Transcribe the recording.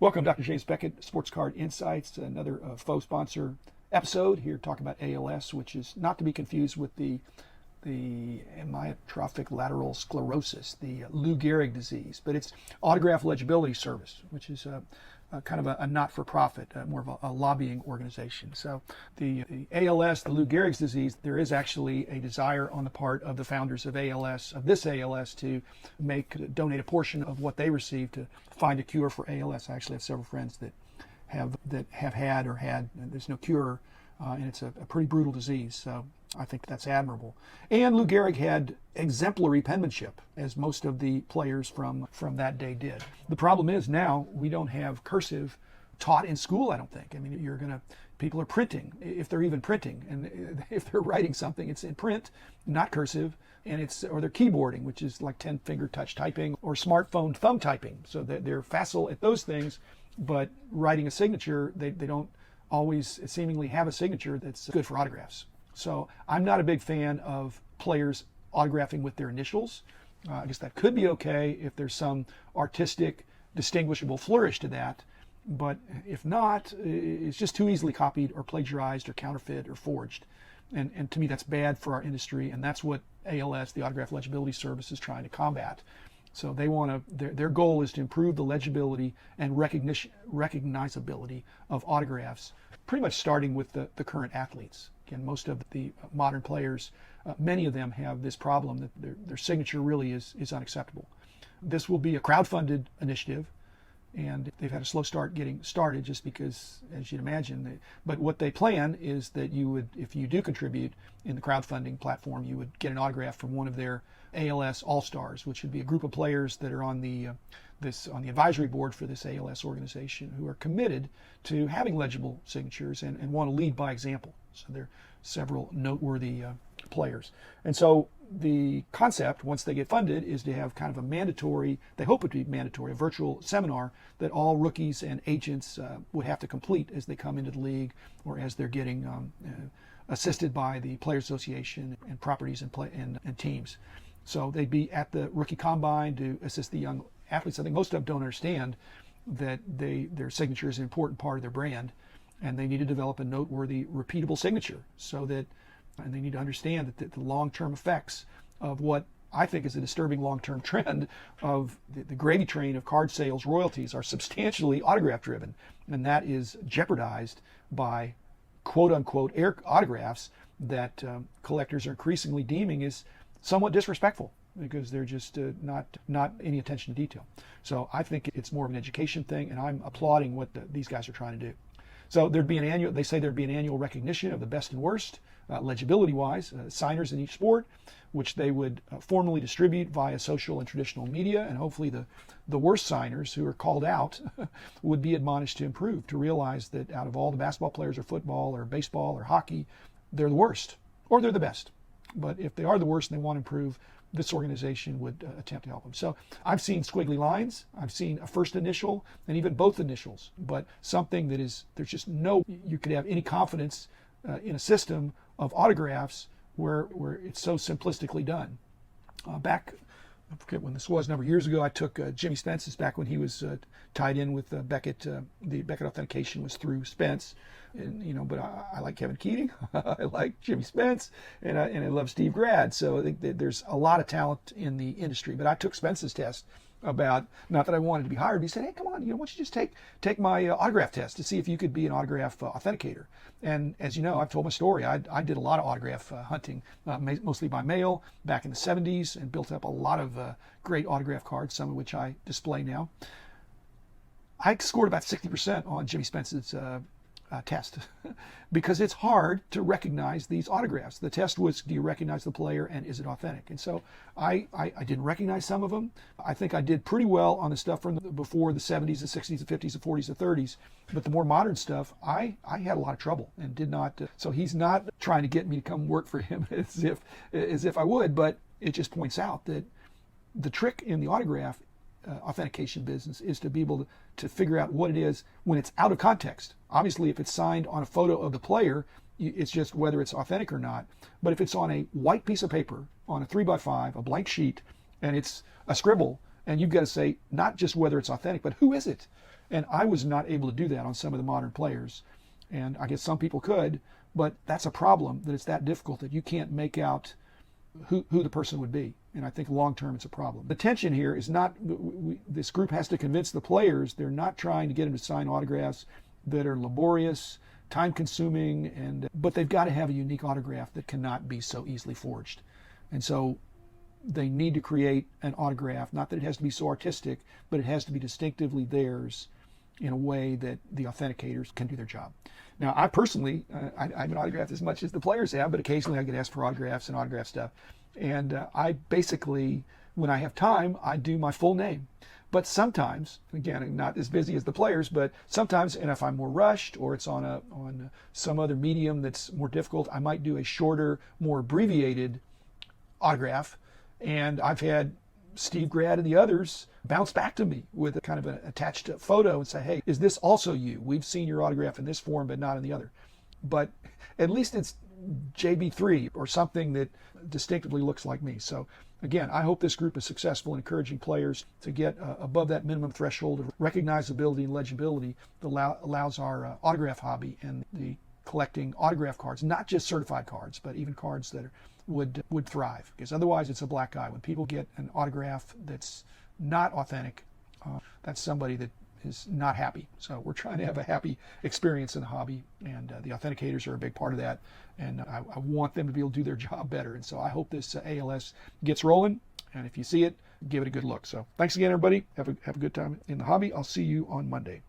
Welcome, Dr. James Beckett, Sports Card Insights, another Faux sponsor episode here talking about ALS, which is not to be confused with the amyotrophic lateral sclerosis, the Lou Gehrig disease, but it's autograph legibility service, which is kind of a not-for-profit, more of a lobbying organization. So the ALS, the Lou Gehrig's disease, there is actually a desire on the part of the founders of this ALS, to donate a portion of what they receive to find a cure for ALS. I actually have several friends that have had, and there's no cure, and it's a pretty brutal disease. So I think that's admirable. And Lou Gehrig had exemplary penmanship, as most of the players from that day did. The problem is now we don't have cursive taught in school, I don't think. I mean, people are printing, if they're even printing, and if they're writing something, it's in print, not cursive, or they're keyboarding, which is like 10-finger touch typing or smartphone thumb typing. So they're facile at those things, but writing a signature, they don't always seemingly have a signature that's good for autographs. So I'm not a big fan of players autographing with their initials. I guess that could be okay if there's some artistic, distinguishable flourish to that. But if not, it's just too easily copied or plagiarized or counterfeit or forged. And to me, that's bad for our industry. And that's what ALS, the Autograph Legibility Service, is trying to combat. So their goal is to improve the legibility and recognizability of autographs, pretty much starting with the current athletes. Again, most of the modern players, many of them have this problem that their signature really is unacceptable. This will be a crowdfunded initiative, and they've had a slow start getting started just because, as you'd imagine, but what they plan is that you would, if you do contribute in the crowdfunding platform, you would get an autograph from one of their ALS All-Stars, which would be a group of players that are on the advisory board for this ALS organization, who are committed to having legible signatures and want to lead by example. So there are several noteworthy players. And so the concept, once they get funded, is to have kind of a mandatory, they hope it to be mandatory, a virtual seminar that all rookies and agents would have to complete as they come into the league, or as they're getting assisted by the Players Association and properties and teams. So they'd be at the rookie combine to assist the young athletes. I think most of them don't understand that their signature is an important part of their brand, and they need to develop a noteworthy, repeatable signature, and they need to understand that the long-term effects of what I think is a disturbing long-term trend of the gravy train of card sales royalties are substantially autograph-driven, and that is jeopardized by quote-unquote autographs that collectors are increasingly deeming as somewhat disrespectful, because they're just not any attention to detail. So I think it's more of an education thing, and I'm applauding what these guys are trying to do. So they say there'd be an annual recognition of the best and worst, legibility-wise, signers in each sport, which they would formally distribute via social and traditional media, and hopefully the worst signers who are called out would be admonished to improve, to realize that out of all the basketball players or football or baseball or hockey, they're the worst, or they're the best. But if they are the worst and they want to improve, this organization would attempt to help them. So I've seen squiggly lines, I've seen a first initial, and even both initials, but something that there's just you could have any confidence in a system of autographs where it's so simplistically done. Back, I forget when this was, a number of years ago, I took Jimmy Spence's, back when he was tied in with Beckett. The Beckett authentication was through Spence, but I like Kevin Keating, I like Jimmy Spence, and I love Steve Grad. So I think that there's a lot of talent in the industry. But I took Spence's test about, not that I wanted to be hired, but he said, hey, come on, why don't you just take my autograph test to see if you could be an autograph authenticator. And as you know, I've told my story. I did a lot of autograph hunting, mostly by mail back in the 70s, and built up a lot of great autograph cards, some of which I display now. I scored about 60% on Jimmy Spence's test because it's hard to recognize these autographs. The test was, do you recognize the player, and is it authentic? And so I didn't recognize some of them. I think I did pretty well on the stuff from before the 70s, the 60s, the 50s, the 40s, the 30s. But the more modern stuff, I had a lot of trouble and did not. So he's not trying to get me to come work for him as if I would, but it just points out that the trick in the autograph authentication business is to be able to figure out what it is when it's out of context. Obviously, if it's signed on a photo of the player, it's just whether it's authentic or not. But if it's on a white piece of paper, on a 3x5, a blank sheet, and it's a scribble, And you've got to say not just whether it's authentic, but who is it? And I was not able to do that on some of the modern players. And I guess some people could, but that's a problem, that it's that difficult that you can't make out who the person would be. And I think long term it's a problem. The tension here is not, this group has to convince the players they're not trying to get them to sign autographs that are laborious, time consuming, but they've got to have a unique autograph that cannot be so easily forged. And so they need to create an autograph, not that it has to be so artistic, but it has to be distinctively theirs in a way that the authenticators can do their job. Now, I personally, I haven't autographed as much as the players have, but occasionally I get asked for autographs and autograph stuff. And I basically, when I have time, I do my full name. But sometimes, again, I'm not as busy as the players, but sometimes, and if I'm more rushed or it's on some other medium that's more difficult, I might do a shorter, more abbreviated autograph. And I've had Steve Grad and the others bounce back to me with a kind of an attached photo and say, hey, is this also you? We've seen your autograph in this form, but not in the other. But at least it's JB3 or something that distinctively looks like me. So again, I hope this group is successful in encouraging players to get above that minimum threshold of recognizability and legibility that allows our autograph hobby and the collecting autograph cards, not just certified cards, but even cards that would thrive. Because otherwise it's a black eye. When people get an autograph that's not authentic, that's somebody that is not happy. So we're trying to have a happy experience in the hobby, and the authenticators are a big part of that. And I want them to be able to do their job better. And so I hope this ALS gets rolling. And if you see it, give it a good look. So thanks again, everybody. Have a good time in the hobby. I'll see you on Monday.